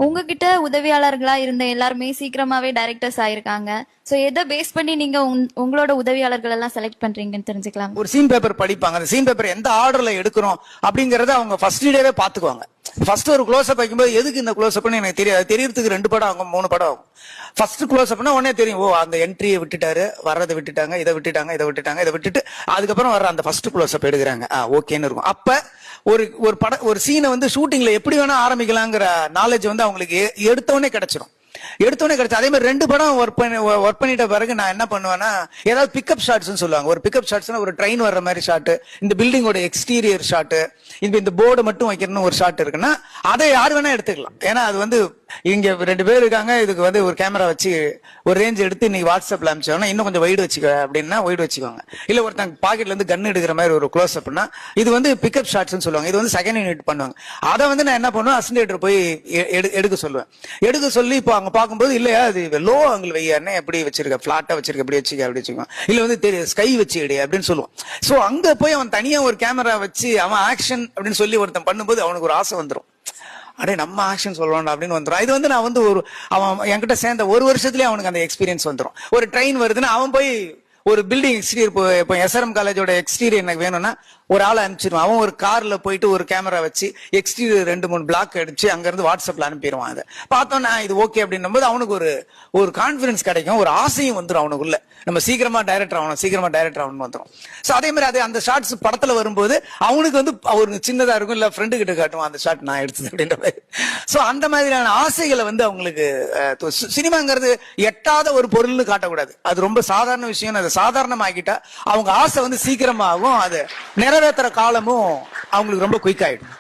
உங்ககிட்ட உதவியாளர்களா இருந்த எல்லாருமே சீக்கிரமாவே டைரக்டர்ஸ் ஆயிருக்காங்க. சோ எதை பேஸ் பண்ணி நீங்க உங்களோட உதவியாளர்கள் எல்லாம் செலக்ட் பண்றீங்கன்னு தெரிஞ்சுக்கலாம். ஒரு சீன் பேப்பர் படிப்பாங்க. அந்த சீன் பேப்பர் எந்த ஆர்டர்ல எடுக்கிறோம் அப்படிங்கறத அவங்க ஃபர்ஸ்ட் டேவே பாத்துக்குவாங்க. ஃபர்ஸ்ட் ஒரு க்ளோஸ் அப் வைக்கும்போது எதுக்கு இந்த க்ளோஸ் அப்னு எனக்கு தெரியாது. தெரியறதுக்கு 2 படம் ஆகும், 3 படம் ஆகும். ஃபர்ஸ்ட் க்ளோஸ் அப்னா உடனே தெரியும், ஓ அந்த என்ட்ரியை விட்டுட்டாரு, வர்றதை விட்டுட்டாங்க, இதை விட்டுட்டாங்க, இதை விட்டுட்டாங்க, இதை விட்டுட்டு அதுக்கப்புறம் வர்ற அந்த ஃபர்ஸ்ட் க்ளோஸ் அப் எடுக்கிறாங்க, ஓகேன்னு இருக்கும். அப்ப ஒரு சீனை வந்து ஷூட்டிங்ல எப்படி வேணா ஆரம்பிக்கலாங்கிற நாலேஜ் வந்து அவங்களுக்கு எடுத்தவொடனே கிடைச்சிடும். எடுத்தோடனே கிடைச்சு. அதே மாதிரி 2 படம் ஒர்க் பண்ணிட்ட பிறகு நான் என்ன பண்ணுவேன்னா, ஏதாவது பிக்கப் ஷாட்ஸ் சொல்லுவாங்க. ஒரு பிக்கப் ஷாட்ஸ்னா ஒரு ட்ரெயின் வர்ற மாதிரி ஷாட், இந்த பில்டிங்கோட எக்ஸ்டீரியர் ஷாட், இந்த போர்டு மட்டும் வைக்கணும்னு ஒரு ஷாட் இருக்குன்னா அதை யார் வேணா எடுத்துக்கலாம். ஏன்னா அது வந்து இங்க 2 பேர் இருக்காங்க, இதுக்கு வந்து ஒரு கேமரா வச்சு ஒரு ரேஞ்ச் எடுத்து நீ வாட்ஸ்அப்ல அனுப்பிச்சோன்னா இன்னும் கொஞ்சம் வைடு வச்சுக்க அப்படின்னா வைடு வச்சுக்கோங்க. இல்ல ஒருத்தங்க பாக்கெட்ல இருந்து கன் எடுக்கிற மாதிரி ஒரு க்ளோஸ் அப்னா இது வந்து பிக்கப் ஷாட்ஸ் சொல்லுவாங்க. இது வந்து செகண்ட் யூனிட் பண்ணுவாங்க. அதை வந்து நான் என்ன பண்ணுவேன், அசிஸ்டன்ட் போய் எடுக்க சொல்லுவேன். எடுக்க சொல்லி இப்போ அங்க பார்க்கும்போது இல்லையா அது லோ ஆங்கிள் வையானே எப்படி வச்சிருக்க, பிளாட்டா வச்சிருக்க, எப்படி வச்சுக்க அப்படி வச்சுக்குவான். இல்ல வந்து தெரியும் ஸ்கை வச்சு எடு அப்படின்னு சொல்லுவான். சோ அங்க போய் அவன் தனியா ஒரு கேமரா வச்சு அவன் ஆக்ஷன் அப்படின்னு சொல்லி ஒருத்தன் பண்ணும்போது அவனுக்கு ஒரு ஆசை வந்துடும், அடே நம்ம ஆக்ஷன் சொல்லுவான் அப்படின்னு வந்துடும். இது வந்து நான் வந்து அவன் என்கிட்ட சேர்ந்த 1 வருஷத்துலயே அவனுக்கு அந்த எக்ஸ்பீரியன்ஸ் வந்துடும். ஒரு ட்ரெயின் வருதுன்னா அவன் போய் ஒரு பில்டிங் எக்ஸ்டீரியர், இப்போ எஸ்ஆர்எம் காலேஜோட எக்ஸ்டீரியர் எனக்கு வேணும்னா ஒரு ஆளை அனுப்பிச்சிருவான். அவன் ஒரு கார்ல போயிட்டு ஒரு கேமரா வச்சு எக்ஸ்டீரியர் 2-3 பிளாக் அடிச்சு அங்க இருந்து வாட்ஸ்அப்ல அனுப்பிடுவான். அதை பார்த்தோன்னா இது ஓகே அப்படின்னும் போது அவனுக்கு ஒரு கான்பிடன்ஸ் கிடைக்கும், ஒரு ஆசையும் வந்துடும் அவனுக்குள்ள, நம்ம சீக்கிரமா டைரக்டர் ஆகணும் வந்துடும். சோ அதே மாதிரி அது அந்த ஷார்ட்ஸ் படத்துல வரும்போது அவனுக்கு வந்து அவருக்கு சின்னதா இருக்கும், இல்ல ஃப்ரெண்டு கிட்ட காட்டுவான் அந்த ஷாட் நான் எடுத்தது அப்படின்ற மாதிரி. சோ அந்த மாதிரியான ஆசைகளை வந்து அவங்களுக்கு சினிமாங்கிறது எட்டாத ஒரு பொருள்னு காட்டக்கூடாது. அது ரொம்ப சாதாரண விஷயம். அதை சாதாரணமாக்கிட்டா அவங்க ஆசை வந்து சீக்கிரமாகும், அது நிறைவேற்றுற காலமும் அவங்களுக்கு ரொம்ப குயிக் ஆயிடும்.